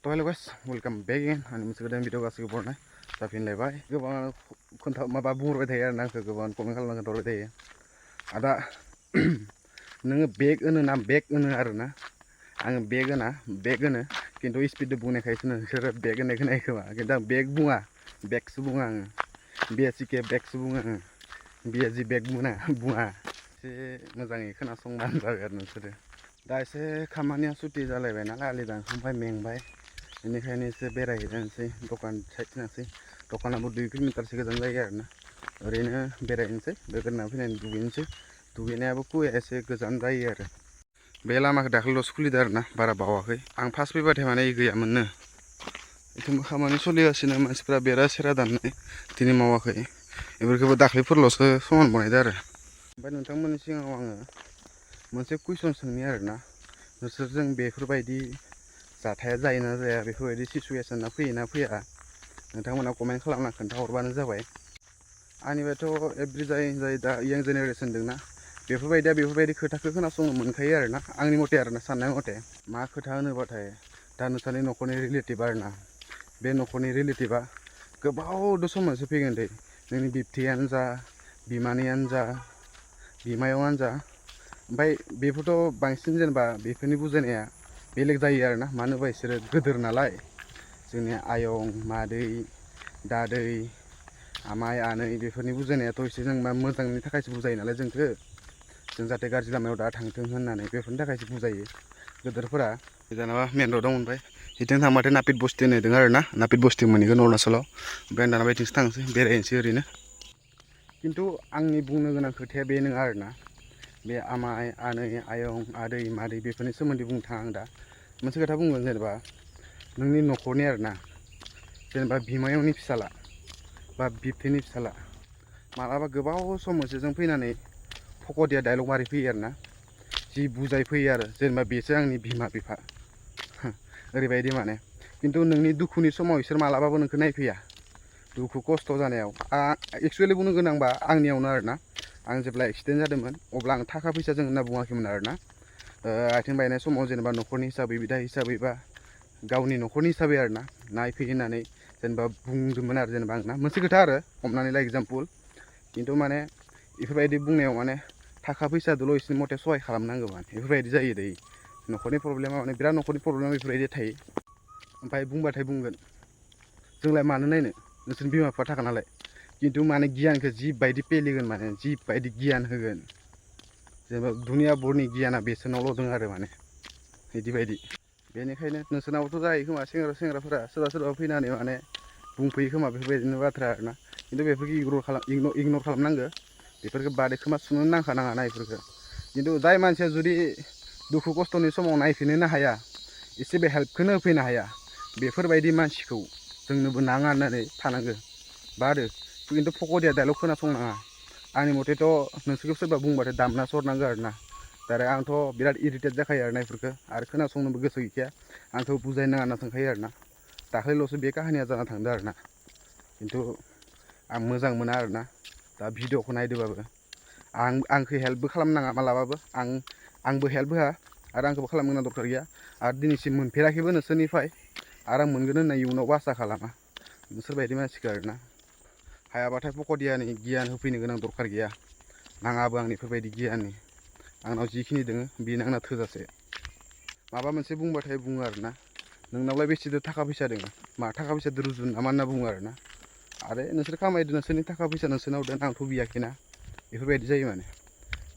तो hello guys welcome back again आंनि मोनसे गोदान भिडिअ गासैबो बरनाय जाफिनलायबाय गोबां माबा बुंहरबाय थायो आरो ना आंखौ गोबां कमेन्ट खालामना खोन्थाहरबाय थायो आदा नोङो बेग होनो ना बेग होनो आरो ना आङो बेग होनो खिन्थु स्पिड बुंनायखायसो नोंसोरो बेग होननाय खोनायो खोमा खिन्थु आं बेग बुङा बेगसो बुङो आङो बिएससिके बेगसो बुङो आङो बिएसजि बेग बुङा एसे मोजाङै खोनासंबानो जाबाय आरो नोंसोरो दा एसे खामानिया सुटि जालायबाय नालाय आलि दानखांबाय मेंबाय बेनिखायनो एसे बेरायहैनोसै दखान साइड थिनांसै दखानाबो 2 किल'मिटारसो गोजान जायो आरोना ओरैनो बेरायनोसै बेरायना फैनानै दुगैनोसै दुगैनायाबो कुवाया एसे गोजान जायो आरो बे लामाखौ दाखालिल'सो खुलिदों आरोना बारा बावाखै आं फार्स्ट फैबाथाय माने गैयामोननो बिथिंबो खामानि सोलिगासिनो मानसिफ्रा बेरा सेरा दाननाय दिनै मावाखै बेफोरखौबो दाख्लैफोरल'सो समान बनायदों आरो ओमफ्राय नोंथांमोननि सिगाङाव आङो मोनसे कुइसन सोंनि आरोना नोंसोरजों बेफोरबायदि जाथाया जायोना जाया बेफोरबायदि सिचुवेसना फैयोना फैया नोंथांमोना कमेन्ट खालामना खोन्थाहरबानो जाबाय आंनिफ्रायथ' एभ्रि जाय दा इयां जेनेरेसन दंना बेफोरबायदि खोथाखौ खोनासंनो मोनखायो आरोना आंनि मथे आरोना साननाय मथे मा खोथा होनोबाथाय दा नोंसोरनि न'खरनि रिलेटिभ आरोना बे न'खरनि रिलेटिभा गोबावदो समावसो फैगोन दे नोंनि बिबथैयानो जा बिमानैयानो जा बिमायंआनो जा ओमफ्राय बेफोरथ' बांसिन जेनेबा बेफोरनि बुजायनाया बेलेग जायो आरोना मानो होनबा बिसोरो गोदोर नालाय जोंनि आयं मादै दादै आमाय आनै बेफोरनि बुजायनायाथ' एसे जोंबा मोजांनि थाखायसो बुजायो नालाय जोंखौ जों जाहाथे गाज्रि लामायाव दा थांथों होननानै बेफोरनि थाखायसो बुजायो गोदोरफोरा जेनेबा मेन र'डआव मोनबाय बिथिं थांबाथाय नापित बस्ति होननाय दं आरोना नापित बस्ति मोनहैगोन अरुणाचलाव ओमफ्राय दाना बेथिंसो थांसै बेरायनोसै ओरैनो खिन्थु आंनि बुंनो गोनां खोथाया बे नङा आरोना बे आमाय आनै आयं आदै मादै बेफोरनि सोमोन्दै बुंनो थाङा आं दा मोनसे खोथा बुंगोन जेनेबा नोंनि न'खरनि आरोना जेनेबा बिमायंनि फिसाला बा बिबथैनि फिसाला मालाबा गोबाव सम मोनसेजों फैनानै फक'दिया डाइलग मारि फैयो आरोना जि बुजाय फैयो आरो जेनेबा बेसो आंनि बिमा बिफा ओरैबायदि माने खिन्थु नोंनि दुखुनि समाव बिसोर मालाबाबो नोंखौ नायफैया दुखु खस्थ' जानायाव एक्सुवेलि बुंनो गोनांबा आंनियावनो आरोना आं जेब्ला एक्सिडेन्ट जादोंमोन अब्ला आं थाखा फैसाजों होनना बुङाखैमोन आरोना आथिं बायनाय समाव जेनेबा न'खरनि हिसाबै बिदा हिसाबै बा गावनि न'खरनि हिसाबै आरोना नायफै होननानै जेनेबा बुंदोंमोन आरो जेनेबा आंना मोनसे खोथा आरो हमनानै ला एग्जाम्पोल खिन्थु माने बेफोरबायदि बुंनायाव माने थाखा फैसादोल' इसोरनि मथे सहाय खालामनांगौ माने बेफोरबायदि जायो दै न'खरनि प्रब्लेमा माने बिराद न'खरनि प्रब्लेमा बेफोरबायदि थायो ओमफ्राय बुंबाथाय बुंगोन जोंलाय मानो नायनो नोंसोरनि बिमा बिफा थाखा नालाय खिन्थु माने गियानखौ जिबायदि पेलिगोन माने जिबायदि गियान होगोन जेनेबा दुनिया बरनि गियाना बेसोरनावल' दं आरो माने बिदिबायदि बेनिखायनो नोंसोरनावथ' जायो खोमा सेंग्राफोरा सोरबा फैनानै माने बुंफैयो खोमा बेफोरबायदिनो बाथ्रा आरोना खिन्थु बेफोरखौ इगनर खालामनांगौ बेफोरखौ बादै खोमा सुनो नांखानाङाना बेफोरखौ खिन्थु जाय मानसिया जुदि दुखु खस्थ'नि समाव नायफिननोनो हाया एसेबो हेल्पखौनो होफैनो हाया बेफोरबायदि मानसिखौ जोंनोबो नाङा होननानै थानांगौ बारो खिन्थु फक'दिया डाइलग खोनासंनाङा आंनि मथेथ' नोंसोरखौ सोरबा बुंबाथाय दामना सरनांगौ आरोना दारे आंथ' बिराद इरिटेट जाखायो आरोना बेफोरखौ आरो खोनासंनोबो गोसो गैखाया आंखौ बुजायनो नाङा होनना थांखायो आरोना दाख्लैल'सो बे काहानिया जाना थांदों आरोना खिन्थु आं मोजां मोना आरोना दा भिडिअखौ नायदोंबाबो आंखौ हेल्पबो खालामनाङा मालाबाबो आंबो हेल्प होआ आरो आंखौबो खालामनो गोनां दरखार गैया आरो दिनैसिम मोनफेराखैबो नोंसोरनिफ्राय आरो आं मोनगोन होनना इयुनावबो आसा खालामा नोंसोरबायदि मानसिखौ आरोना हायाबाथाय फक'दियानि गियान होफैनो गोनां दरखार गैया नाङाबो आंनि बेफोरबायदि गियाननि आंनाव जिखिनि दङ बेनो आंना थोजासे माबा मोनसे बुंबाथाय बुङो आरोना नोंनावलाय बेसेथो थाखा फैसा दङ मा थाखा फैसाजों रुजुनो नामा होनना बुङो आरोना आरो नोंसोर खामायदो नोंसोरनि थाखा फैसा नोंसोरनाव दोन आंथ' बियाखैना बेफोरबायदि जायो माने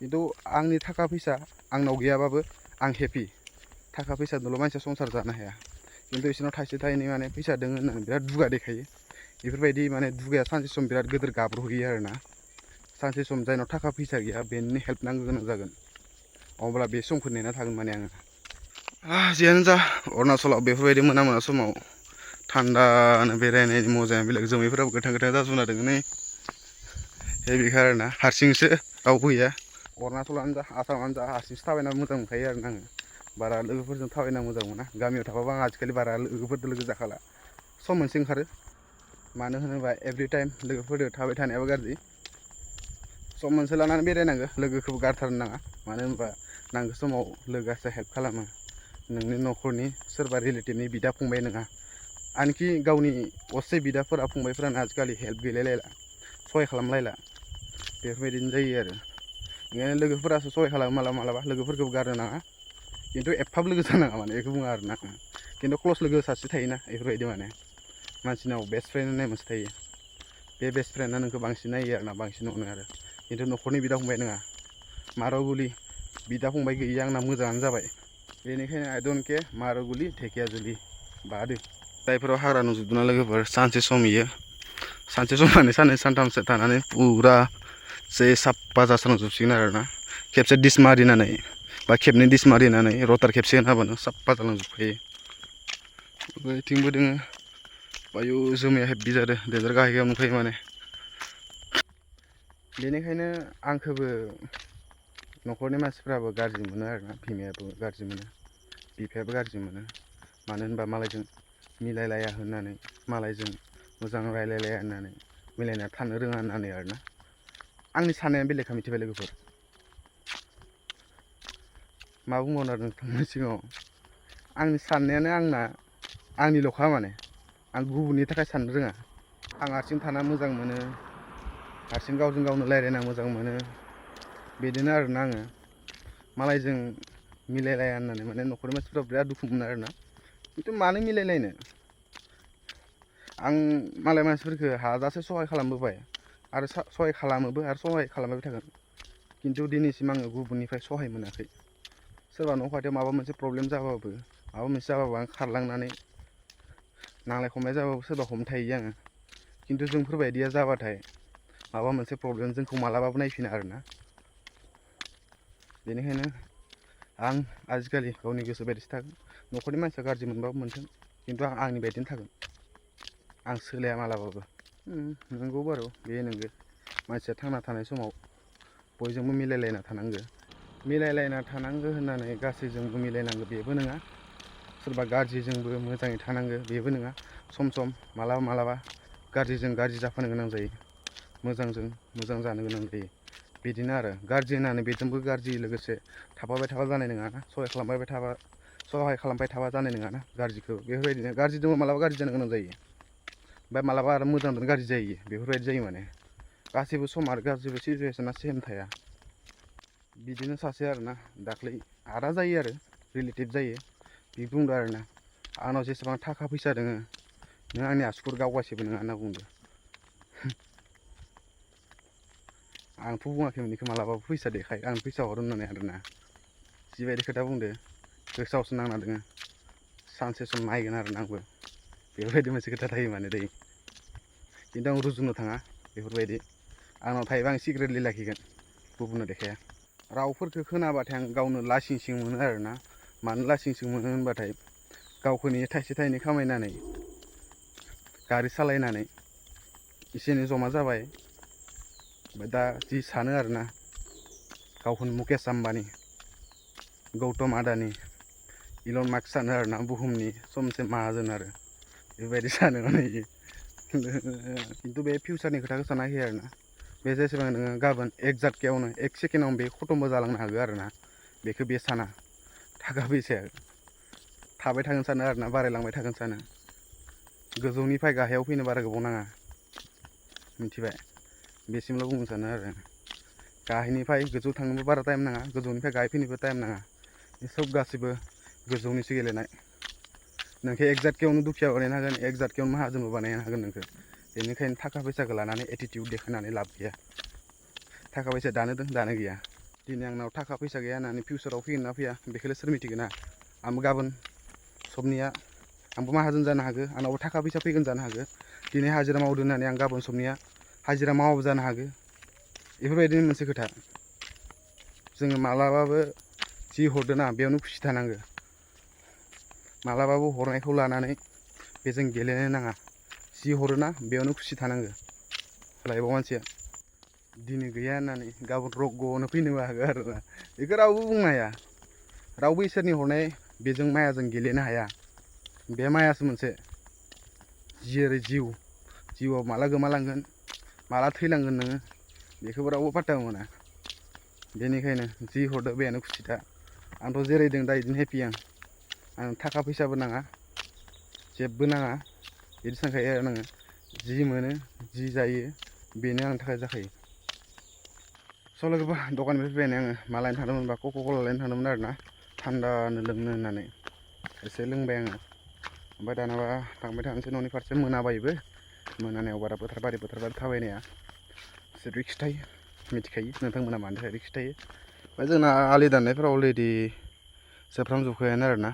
खिन्थु आंनि थाखा फैसा आंनाव गैयाबाबो आं हेपि थाखा फैसाजोंल' मानसिया संसार जानो हाया खिन्थु बिसोरनाव थाइसे थाइनै माने फैसा दङ होननानै बिराद दुगा देखायो बेफोरबायदि माने दुगाया सानसे सम बिराद गिदिर गाब्र'हैयो आरोना सानसे सम जायनाव थाखा फैसा गैया बेनो हेल्प नांगौ गोनां जागोन अब्ला बे समखौ नेना थागोन माने आङो जियानो जा अरुणाचलाव बेफोरबायदि मोना समाव थान्दानो बेरायनायनि मजाया बेलेग जोमैफोराबो गोथां जाजुना दङ नै बेखा आरोना हारसिंसो रावबो गैया अरुणाचलानो जा आसामानो जा हारसिंसो थाबायना मोजां मोनखायो आरोना आङो बारा लोगोफोरजों थाबायना मोजां मोना गामियाव थाबाबो आं आजिखालि बारा लोगोफोरजों लोगो जाखाला सम मोनसे ओंखारो मानो होनोबा एभ्रि टाइम लोगोफोरजों थाबाय थानायाबो गाज्रि सम मोनसे लानानै बेरायनांगौ लोगोखौबो गारथारनो नाङा मानो होनबा नांगौ समाव लोगोआसो हेल्प खालामो नोंनि न'खरनि सोरबा रिलेटिभनि बिदा फंबाय नङा आनखि गावनि असे बिदाफोरा फंबायफोरानो आजिखालि हेल्प गैलायलायला सहाय खालामलायला बेफोरबायदिनो जायो आरो ओंखायनो लोगोफोरासो सहाय खालामो मालाबा लोगोफोरखौबो गारनो नाङा खिन्थु एफाब लोगो जानाङा माने बेखौ बुङो आरोना खिन्थु क्लस लोगो सासे थायोना बेफोरबायदि माने मानसिनाव बेस्ट फ्रेन्ड होननाय मोनसे थायो बे बेस्ट फ्रेन्डआ नोंखौ बांसिन नायो आरोना बांसिन अनो आरो खिन्थु न'खरनि बिदा फंबाय नङा माराव गुलि बिदा फंबाय गैयिया आंना मोजाङानो जाबाय बेनिखायनो आइ डन्ट केयार माराव गुलि धेकियाजुलि बादो जायफोराव हाग्रा नुजोबदोंना लोगोफोर सानसे सम इयो सानसे सम माने साननै सानथामसो थानानै पुरा जे साफा जास्रांजोबसिगोन आरोना खेबसे डिस मारिनानै बा खेबनै डिस मारिनानै रटार खेबसे होनाबानो साफा जालांजोबखायो बैथिंबो दोङो आयु जोमैया हेब्बि जादों देन्जार गाहायाव नुखायो माने बेनिखायनो आंखौबो न'खरनि मानसिफ्राबो गाज्रि मोनो आरोना बिमायाबो गाज्रि मोनो बिफायाबो गाज्रि मोनो मानो होनबा मालायजों मिलायलाया होननानै मालायजों मोजां रायलायलाया होननानै मिलायना थानो रोङा होननानै आरोना आंनि साननाया बेलेगखा मिथिबाय लोगोफोर मा बुंबावनो आरो नोंथांनि सिगाङाव आंनि साननायानो आंनिल'खा माने आं गुबुननि थाखाय साननो रोङा आं हारसिं थाना मोजां मोनो हारसिं गावजों गावनो रायलायना मोजां मोनो बिदिनो आरोना आङो मालायजों मिलायलाया होननानै माने न'खरनि मानसिफ्रा बिराद दुखु मोनो आरोना खिन्थु मानो मिलायलायनो आं मालाय मानसिफोरखौ हाजासे सहाय खालामबोबाय आरो सहाय खालामोबो आरो सहाय खालामबाय थागोन खिन्थु दिनैसिम आङो गुबुननिफ्राय सहाय मोनाखै सोरबा न' खाथियाव माबा मोनसे प्रब्लेम जाबाबो माबा मोनसे जाबाबो आं खारलांनानै नांलाय खमलाय जाबाबो सोरबा हमथायो आङो खिन्थु जोंफोरबायदिया जाबाथाय माबा मोनसे प्रब्लेम जोंखौ मालाबाबो नायफिना आरोना बेनिखायनो आं आजिखालि गावनि गोसो बायदिसो थागोन न'खरनि मानसिया गाज्रि मोनबाबो मोनथों खिन्थु आं आंनि बायदिनो थागोन आं सोलाया मालाबाबो नंगौ बारु बे नंगौ मानसिया थांना थानाय समाव बयजोंबो मिलायलायना थानांगौ मिलायलायना थानांगौ होननानै गासैजोंबो मिलायनांगौ बेबो नङा सोरबा गाज्रिजोंबो मोजाङै थानांगौ बेबो नङा सम सम मालाबा गाज्रिजों गाज्रि जाफानो गोनां जायो मोजांजों मोजां जानो गोनां जायो बिदिनो आरो गाज्रि होननानै बेजोंबो गाज्रि लोगोसे थाफाबाय थाबा जानाय नङाना सहाय खालामबाय थाबा जानाय नङाना गाज्रिखौ बेफोरबायदिनो गाज्रिजोंबो मालाबा गाज्रि जानो गोनां जायो ओमफ्राय मालाबा आरो मोजांजों गाज्रि जायो बेफोरबायदि जायो माने गासैबो सम आरो गासैबो सिचुवेसना सेम थाया बिदिनो सासे आरोना दाख्लै आदा जायो आरो रिलेटिभ जायो बि बुंदों आरोना आंनाव जेसेबां थाखा फैसा दोङो नों आंनि आसुगुर गावगासिबो नङा होनना बुंदों आंथ' बुङाखैमोन बेखौ मालाबाबो फैसा देखाय आं फैसा हरो होननानै आरोना जिबायदि खोथा बुंदो गोसोआवसो नांना दोङो सानसे सम नायगोन आरोना आंबो बेफोरबायदि मोनसे खोथा थायो माने दै खिन्थु आं रुजुनो थाङा बेफोरबायदि आंनाव थायोबा आं सिक्रेटलि लाखिगोन गुबुननो देखाया रावफोरखौ खोनाबाथाय आं गावनो लासिं सिं मोनो आरोना मानो लासिं सिं मोनो होनबाथाय गावखौनो थाइसे थाइनै खामायनानै गारि सालायनानै एसे एनै जमा जाबाय ओमफ्राय दा जि सानो आरोना गावखौनो मुकेश आम्बानी गौतम आदानि इलन मास्क सानो आरोना बुहुमनि समसे माहाजोन आरो बेबायदि सानो माने खिन्थु बे फिउचारनि खोथाखौ सानाखै आरोना बे जेसेबां नोङो गाबोन एक झटकायावनो एक सेकेन्डआवनो बे खतमबो जालांनो हागौ आरोना बेखौ बे साना थाखा फैसाया थाबाय थागोन सानो आरोना बारायलांबाय थागोन सानो गोजौनिफ्राय गाहायाव फैनो बारा गोबाव नाङा मिथिबाय बेसिमल' बुंनो सानो आरो गाहायनिफ्राय गोजौ थांनोबो बारा टाइम नाङा गोजौनिफ्राय गाहाय फैनोबो टाइम नाङा बे सब गासैबो गोजौनिसो गेलेनाय नोंखौ एक झटकायावनो दुखिया बानायनो हागोन एक झटकायावनो माहाजोनबो बानायनो हागोन नोंखौ बेनिखायनो थाखा फैसाखौ लानानै एटिटिउड देखायनानै लाब गैया थाखा फैसा दानो दं दानो गैया दिनै आंनाव थाखा फैसा गैया होननानै फिउचाराव फैगोन ना फैया बेखौलाय सोर मिथिगोन ना आंबो गाबोन सबनिया आंबो माहाजोन जानो हागौ आंनावबो थाखा फैसा फैगोन जानो हागौ दिनै हाजिरा मावदों होननानै आं गाबोन सबनिया हाजिरा मावाबो जानो हागौ बेफोरबायदिनो मोनसे खोथा जोङो मालाबाबो जि हरदों ना बेयावनो खुसि थानांगौ मालाबाबो हरनायखौ लानानै बेजों गेलेनो नाङा जि हरोना बेयावनो खुसि थानांगौ लाइफआव मानसिया दिनै गैया होननानै गाबोन रग'नो फैनोबो हागौ आरोना बेखौ रावबो बुंनो हाया रावबो इसोरनि हरनाय बेजों मायाजों गेलेनो हाया बे मायासो मोनसे जेरै जिउआव माला गोमालांगोन माला थैलांगोन नोङो बेखौबो रावबो पात्ता मोना बेनिखायनो जि हरदो बेयानो खुसि था आंथ' जेरै दं दा बिदिनो हेपि आं आं थाखा फैसाबो नाङा जेबो नाङा बिदि सानखायो आरो नोङो जि मोनो जि जायो बेनो आंनि थाखाय जाखायो स' लोगोफोर दखाननिफ्राय फैनानै आङो मा लायनो थांदोंमोनबा क'का-कला लायनो थांदोंमोन आरो ना थान्दानो लोंनो होननानै एसे लोंबाय आङो ओमफ्राय दानाबा थांबाय थानोसै न'नि फारसे मोनाबायबो मोनानायाव बारा फोथार बारि थाबायनाया एसे रिक्स थायो मिथिखायो नोंथांमोना मानि थाखाय रिक्स थायो ओमफ्राय जोंना आलि दाननायफोरा अलरेडि जोबफ्रामजोबखायानो आरोना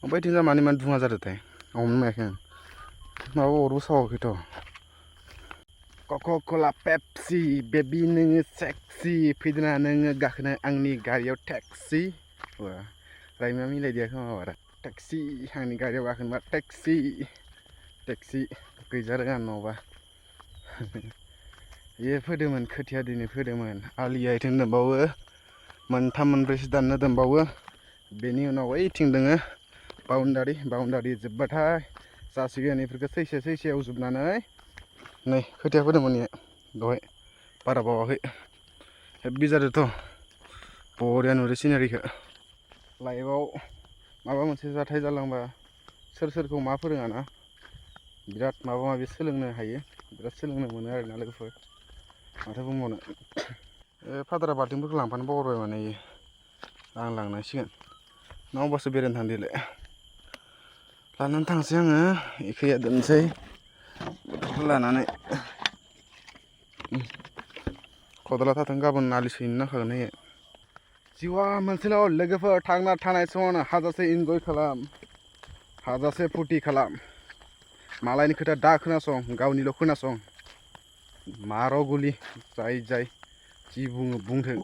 ओमफ्राय इथिंजा मानो इमान धुङा जादोंथाय हमनो हायाखै आं माबा अरबो सावाखैथ' क'का-कला पेप्सि बेबि नोङो सेक्सि फैदोना नोङो गाखोनो आंनि गारियाव टेक्सि रायमा मिलायदिया खोमा बारा टेक्सि आंनि गारियाव गाखोनोबा टेक्सि गैजा रोङा नङाबा बेयो फोदोंमोन खोथिया दिनै फोदोंमोन आलिया इथिं दंबावो मोनथाम मोनब्रैसो दाननो दंबावो बेनि उनाव ओइथिं दोङो बाउन्डारि जोब्बाथाय जासिगोन इफोरखौ सैसे एवजोबनानै नै खोथिया फोदोंमोन इयो दहाय बारा बावाखै हेब्बि जादोंथ' बरिया नुदों सिनारिखौ लाइफआव माबा मोनसे जाथाय जालांबा सोरखौ मा फोरोङा ना बिराद माबा माबि सोलोंनो हायो बिराद सोलोंनो मोनो आरोना लोगोफोर माथो बुंबावनो फादारा बाल्थिंफोरखौ लांफानो बावगारबाय माने इयो आं लांनांसिगोन नावबासो बेरायनो थांदोलाय लानानै थांसै आङो इखैया दोनसै लानानै खदाला थाथों गाबोन आलि सैनो नांखागोन इयो जिउआ मोनसेल' लोगोफोर थांना थानाय समावनो हाजासे इन्जय खालाम हाजासे फुरथि खालाम मालायनि खोथा दा खोनासं गावनिल' खोनासं मार' गुलि जाय जि बुङो बुंथों